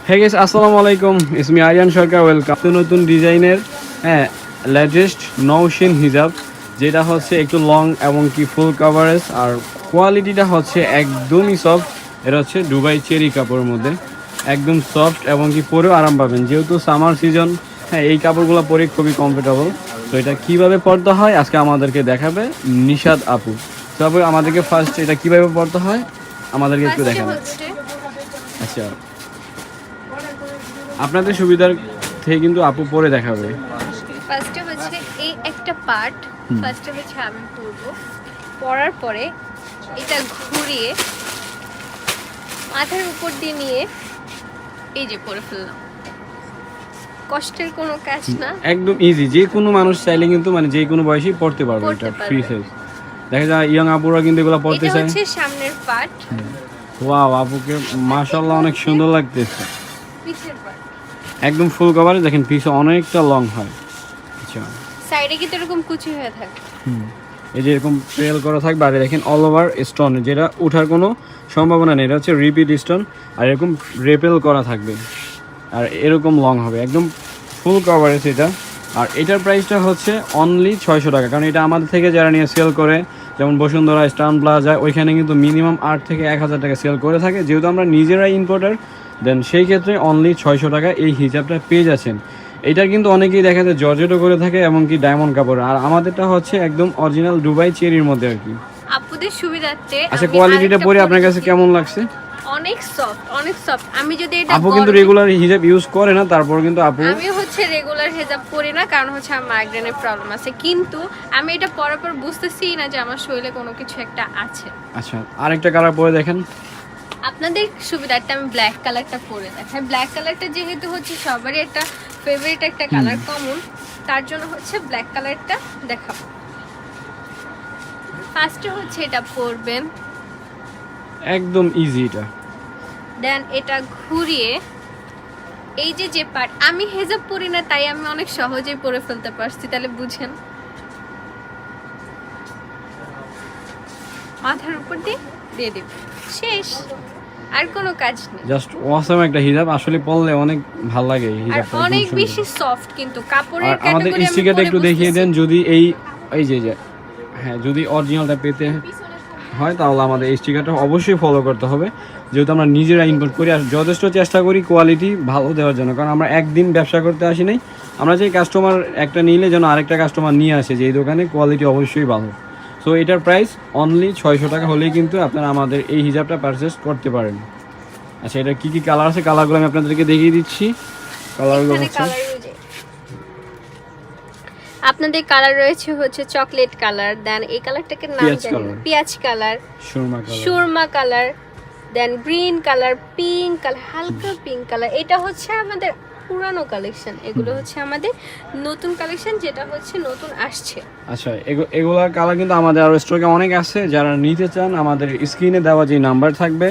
Hey guys, আসসালামু আলাইকুম, it's me Ariyan Sarkar. Welcome to নতুন ডিজাইনের লেটেস্ট নওশিন হিজাব, যেটা হচ্ছে একটু লং এবং কি ফুল কাভারেজ, আর কোয়ালিটিটা হচ্ছে একদমই সফট। এটা হচ্ছে দুবাই চেরি কাপড়ের মধ্যে, একদম সফট এবং কি পরেও আরাম পাবেন, যেহেতু সামার সিজন। এই কাপড়গুলো পরে খুবই কমফোর্টেবল। তো এটা কীভাবে পরতে হয় আজকে আমাদেরকে দেখাবে নিশাদ আপু। তবে আমাদেরকে ফার্স্ট এটা কীভাবে পরতে হয় আমাদেরকে একটু দেখাবে। আচ্ছা, আপনাদের সুবিধার থেকে কিন্তু আপু পরে দেখাবে। ফার্স্টে হচ্ছে এই একটা পার্ট, ফার্স্টে হচ্ছে আমি পরব, পরার পরে এটা ঘুরিয়ে মাথার উপর দিয়ে নিয়ে এই যে পরে ফেললাম। কষ্টের কোনো কাজ না, একদম ইজি, যে কোনো মানুষ চাইলে কিন্তু মানে যে কোনো বয়সী পড়তে পারবে। এটা ফ্রি সাইজ, দেখা যায় ইয়ং আপুরা কিন্তু এগুলো পড়তে চায়। এটা হচ্ছে সামনের পার্ট। ওয়াও, আপুকে মাশাআল্লাহ অনেক সুন্দর লাগতেছে। পিছের পার্ট একদম ফুল কভারে, দেখেন পিছে অনেকটা লং হয়। আচ্ছা, সাইডে কিন্তু এরকম কুচি হয়ে থাকে। এই যে এরকম ট্রেল করা থাকবে, আর দেখেন অল ওভার স্টোন, যেটা ওঠার কোনো সম্ভাবনা নেই। এটা হচ্ছে রিপিট স্টোন, আর এরকম রেপেল করা থাকবে, আর এরকম লং হবে, একদম ফুল কভারেজ এটা। আর এটার প্রাইসটা হচ্ছে অনলি 600 টাকা, কারণ এটা আমাদের থেকে যারা নিয়ে সেল করে, যেমন বসুন্ধরা, স্টান প্লাজা, ওইখানে কিন্তু মিনিমাম 8 থেকে 1000 টাকা সেল করে থাকে। যেহেতু আমরা নিজেরাই ইম্পোর্টার, দেন সেই ক্ষেত্রে অনলি 600 টাকা এই হিজাবটা পেয়ে যাচ্ছেন। এটা কিন্তু অনেকেই দেখা যায় জর্জেটও করে থাকে, এমনকি ডায়মন্ড কাপড়, আর আমাদেরটা হচ্ছে একদম অরিজিনাল দুবাই চেরির মধ্যে আর কি। আপুদের সুবিধার্থে আচ্ছা, কোয়ালিটিটা পরে আপনার কাছে কেমন লাগছে? অনেক সফট, অনেক সফট। আমি যদি এটা আপু কিন্তু রেগুলার হিজাব ইউজ করে না, তারপর কিন্তু আপু আমি হচ্ছে রেগুলার হিজাব পরি না, কারণ হচ্ছে আমার মাইগ্রেনের প্রবলেম আছে, কিন্তু আমি এটা পরার পর বুঝতেছি না যে আমার শরীরে কোনো কিছু একটা আছে। আচ্ছা, আরেকটা কালার পরে দেখেন। আপনাদের সুবিধার্থে আমি ব্ল্যাক কালারটা পরে দেখাই। ব্ল্যাক কালারটা যেহেতু হচ্ছে সবারই একটা ফেভারিট একটা কালার, কমন, তার জন্য হচ্ছে ব্ল্যাক কালারটা দেখাবো। ফার্স্টে হচ্ছে এটা পরবেন, একদম ইজি এটা। দেন এটা ঘুরিয়ে এই যে পার্ট, আমি হেজাব পরি না তাই আমি অনেক সহজেই পরে ফেলতে পারছি, তাহলে বুঝেন। মাথার উপর দিয়ে দেব, শেষ, আর কোনো কাজ নেই। জাস্ট অসাম একটা হিজাব, আসলে পরলে অনেক ভালো লাগে এই আর হিজাবটা, অনেক বেশি সফট, কিন্তু কাপড়ের আর আমাদের ক্যাটাগরি আমি স্টিকারটা একটু দেখিয়ে দেন, বুঝতেছি। যদি এই যে হ্যাঁ, যদি অরিজিনালটা পেতে হয় তাহলে আমাদের এই স্টিকারটা অবশ্যই ফলো করতে হবে, যেহেতু আমরা নিজেরা ইম্পোর্ট করি, আর যথেষ্ট চেষ্টা করি কোয়ালিটি ভালো দেওয়ার জন্য, কারণ আমরা একদিন ব্যবসা করতে আসি নাই। আমরা যে কাস্টমার একটা নিলে যেন আরেকটা কাস্টমার নিয়ে আসে যে এই দোকানে কোয়ালিটি অবশ্যই ভালো। সো এটার প্রাইস অনলি 600 টাকা হলেই কিন্তু আপনারা আমাদের এই হিজাবটা পারচেস করতে পারেন। আচ্ছা, এটা কী কী কালার আছে, কালারগুলো আমি আপনাদেরকে দেখিয়ে দিচ্ছি। কালারগুলো এখানে হচ্ছে কালার রয়েছে, আপনাদের কালার রয়েছে হচ্ছে চকলেট কালার, দেন এই কালারটাকে নাম পেঁয়াজ জানি কালার, পেঁয়াজ কালার, সুরমা কালার, সুরমা colour, then green colour, pink colour, হালকা পিঙ্ক কালার। এটা হচ্ছে আমাদের পুরানো কালেকশন, এগুলো হচ্ছে আমাদের নতুন কালেকশন, যেটা হচ্ছে নতুন আসছে। আচ্ছা, এগুলার কালার কিন্তু আমাদের আরও স্টকে অনেক আছে। যারা নিতে চান আমাদের স্ক্রিনে দেওয়া যে নাম্বার থাকবে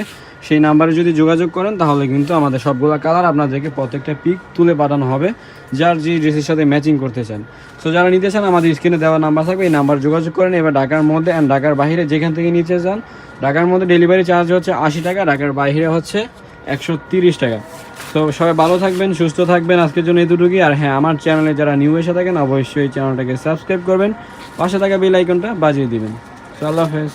সেই নাম্বারে যদি যোগাযোগ করেন তাহলে কিন্তু আমাদের সবগুলা কালার আপনাদেরকে প্রত্যেকটা পিক তুলে পাঠানো হবে, যার যে ড্রেসের সাথে ম্যাচিং করতে চান। সো যারা নিতে চান আমাদের স্ক্রিনে দেওয়া নাম্বার থাকবে, এই নাম্বার যোগাযোগ করেন। এবার ঢাকার মধ্যে অ্যান্ড ঢাকার বাইরে যেখান থেকে নিতে চান, ঢাকার মধ্যে ডেলিভারি চার্জ হচ্ছে 80 টাকা, ঢাকার বাইরে হচ্ছে 130 টাকা। তো সবাই ভালো থাকবেন, সুস্থ থাকবেন, আজকের জন্য এতটুকুই। আর হ্যাঁ, আমার চ্যানেলে যারা নিউ এসে থাকেন অবশ্যই চ্যানেলটাকে সাবস্ক্রাইব করবেন, পাশে থাকা বেল আইকনটা বাজিয়ে দিবেন। আল্লাহ হাফেজ।